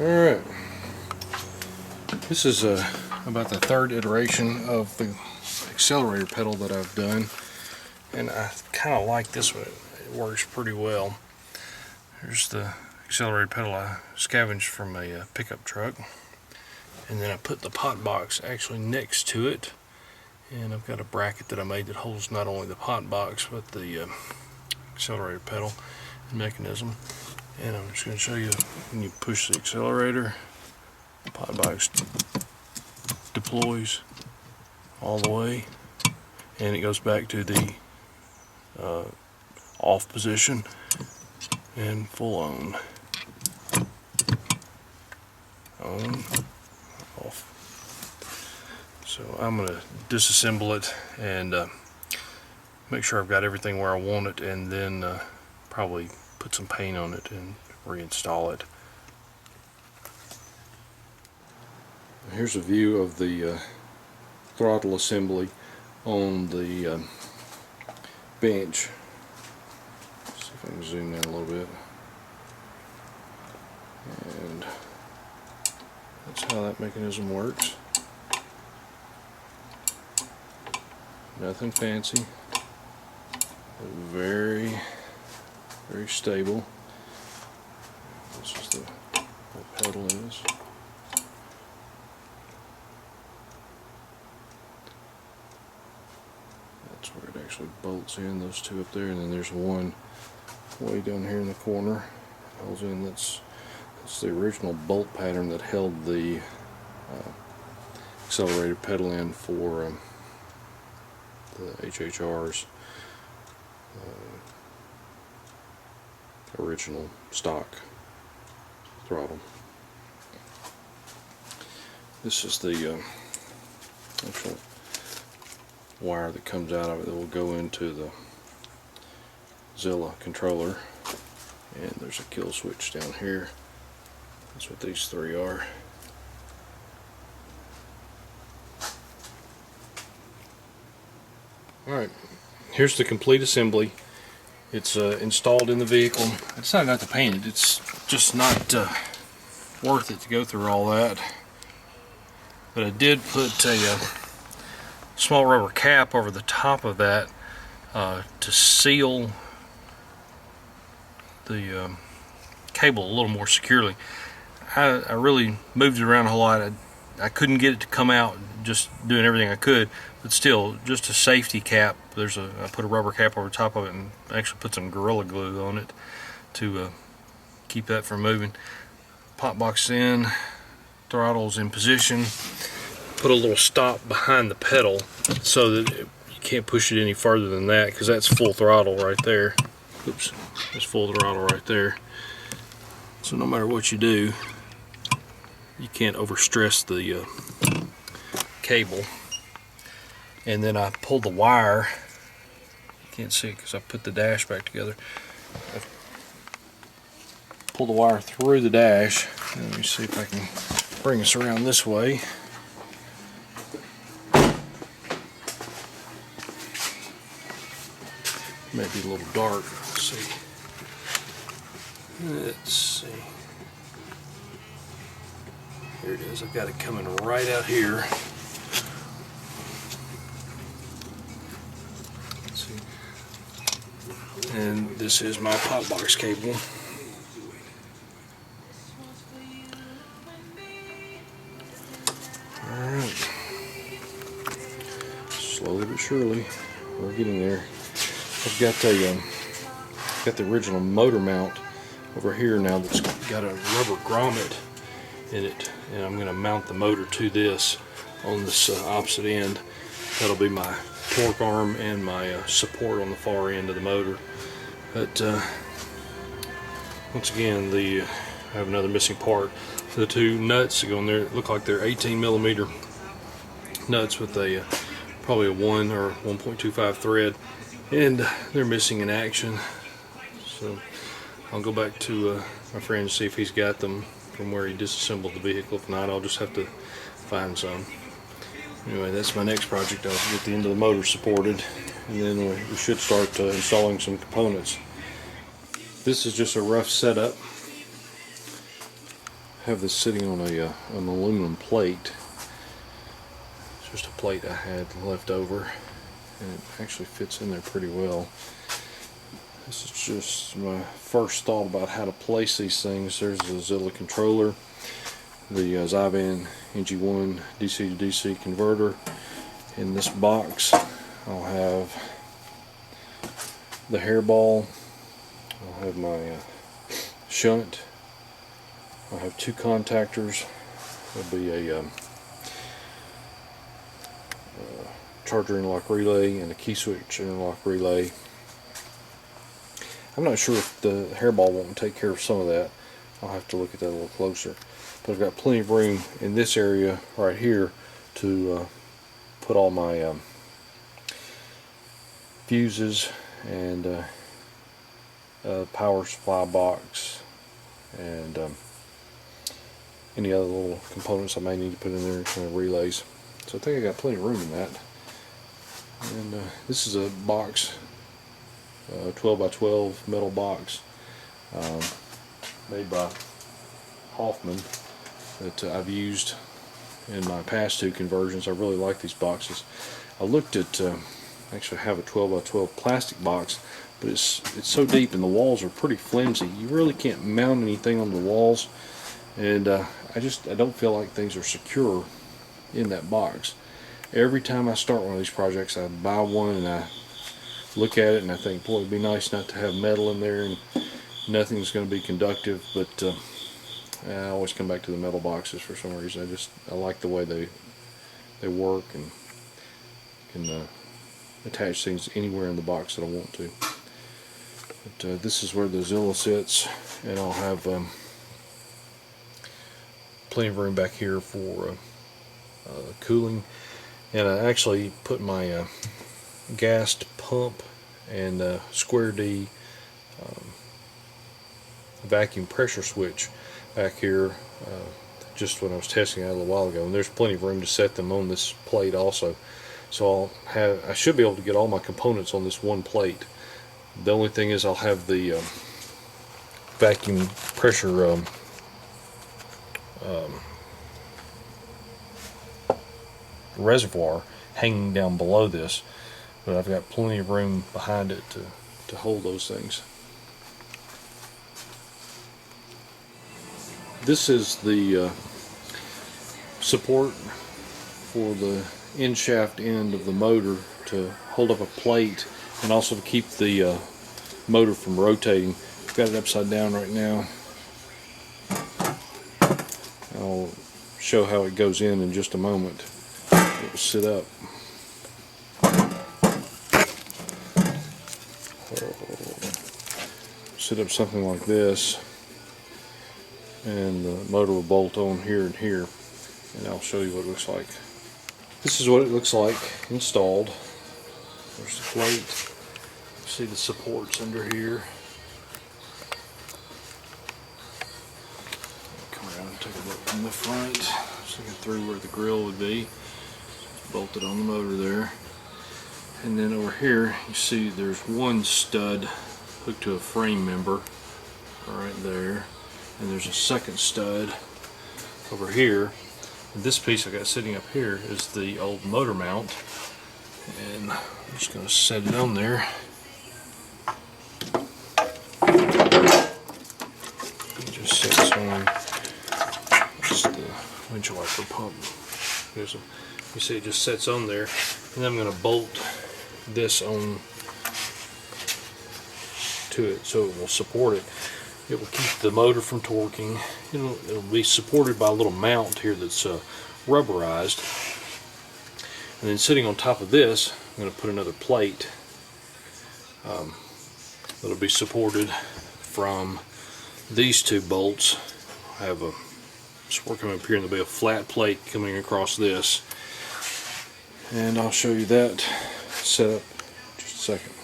Alright, this is about the third iteration of the accelerator pedal that I've done, and I kind of like this one. It works pretty well. Here's the accelerator pedal I scavenged from a pickup truck, and then I put the pot box actually next to it, and I've got a bracket that I made that holds not only the pot box but the accelerator pedal and mechanism. And I'm just going to show you when you push the accelerator, the pot box deploys all the way, and it goes back to the off position and full on, off. So I'm going to disassemble it and make sure I've got everything where I want it, and then probably put some paint on it and reinstall it. Here's a view of the throttle assembly on the bench. See if I can zoom in a little bit. And that's how that mechanism works. Nothing fancy. Very stable. This is the pedal is. That's where it actually bolts in, those two up there, and then there's one way down here in the corner. It holds in. That's the original bolt pattern that held the accelerator pedal in for the HHR's original stock throttle. This is the actual wire that comes out of it that will go into the Zilla controller, and there's a kill switch down here. That's what these three are. Alright, here's the complete assembly. It's installed in the vehicle. I decided not to paint it. It's just not worth it to go through all that. But I did put a small rubber cap over the top of that to seal the cable a little more securely. I really moved it around a whole lot. I couldn't get it to come out just doing everything I could, but still, just a safety cap. I put a rubber cap over the top of it and actually put some Gorilla Glue on it to keep that from moving. Pot box in, throttle's in position. Put a little stop behind the pedal so that you can't push it any further than that, because that's full throttle right there. Oops, that's full throttle right there. So no matter what you do, you can't overstress the cable. And then I pulled the wire. You can't see it because I put the dash back together. I pulled the wire through the dash. Let me see if I can bring us around this way. Maybe a little dark. Let's see. Let's see. Here it is. I've got it coming right out here. Let's see. And this is my pot box cable. Alright. Slowly but surely, we're getting there. I've got the original motor mount over here now that's got a rubber grommet in it, and I'm going to mount the motor to this on this opposite end. That'll be my torque arm and my support on the far end of the motor. But once again, I have another missing part. The two nuts that go in there look like they're 18mm nuts with probably a 1 or 1.25 thread, and they're missing in action. So I'll go back to my friend and see if he's got them from where he disassembled the vehicle. If not, I'll just have to find some. Anyway, that's my next project. I'll get the end of the motor supported, and then we should start installing some components. This is just a rough setup. have this sitting on an aluminum plate. It's just a plate I had left over, and it actually fits in there pretty well. This is just my first thought about how to place these things. There's the Zilla controller, the Zyvan NG1 DC to DC converter. In this box I'll have the hairball, I'll have my shunt, I'll have two contactors, there'll be a charger interlock relay and a key switch interlock relay. I'm not sure if the hairball won't take care of some of that. I'll have to look at that a little closer. But I've got plenty of room in this area right here to put all my fuses and power supply box and any other little components I may need to put in there, kind of relays. So I think I got plenty of room in that. And this is a box, 12 by 12 metal box, made by Hoffman, that I've used in my past two conversions. I really like these boxes. I looked at actually have a 12 by 12 plastic box, but it's so deep and the walls are pretty flimsy. You really can't mount anything on the walls, and I don't feel like things are secure in that box. Every time I start one of these projects, I buy one and I look at it and I think, boy, it'd be nice not to have metal in there and nothing's going to be conductive, but I always come back to the metal boxes for some reason. I like the way they work, and can attach things anywhere in the box that I want to. But this is where the Zilla sits, and I'll have plenty of room back here for cooling. And I actually put my gassed pump and square D vacuum pressure switch back here just when I was testing it a little while ago, and there's plenty of room to set them on this plate also. So I should be able to get all my components on this one plate. The only thing is I'll have the vacuum pressure reservoir hanging down below this, but I've got plenty of room behind it to hold those things. This is the support for the end shaft end of the motor to hold up a plate and also to keep the motor from rotating. I've got it upside down right now. I'll show how it goes in just a moment. It will sit up. Sit up something like this, and the motor will bolt on here and here, and I'll show you what it looks like. This is what it looks like installed. There's the plate. See the supports under here. Come around and take a look from the front. Just looking through where the grill would be. It's bolted on the motor there. And then over here you see there's one stud hooked to a frame member right there, and there's a second stud over here. And this piece I got sitting up here is the old motor mount, and I'm just going to set it on there. It just sets on. That's the windshield wiper pump. You see it just sets on there, and then I'm going to bolt this on to it so it will support it. It will keep the motor from torquing. It'll be supported by a little mount here that's rubberized. And then sitting on top of this, I'm going to put another plate that'll be supported from these two bolts. I have a support coming up here, and there'll be a flat plate coming across this. And I'll show you that setup in just a second.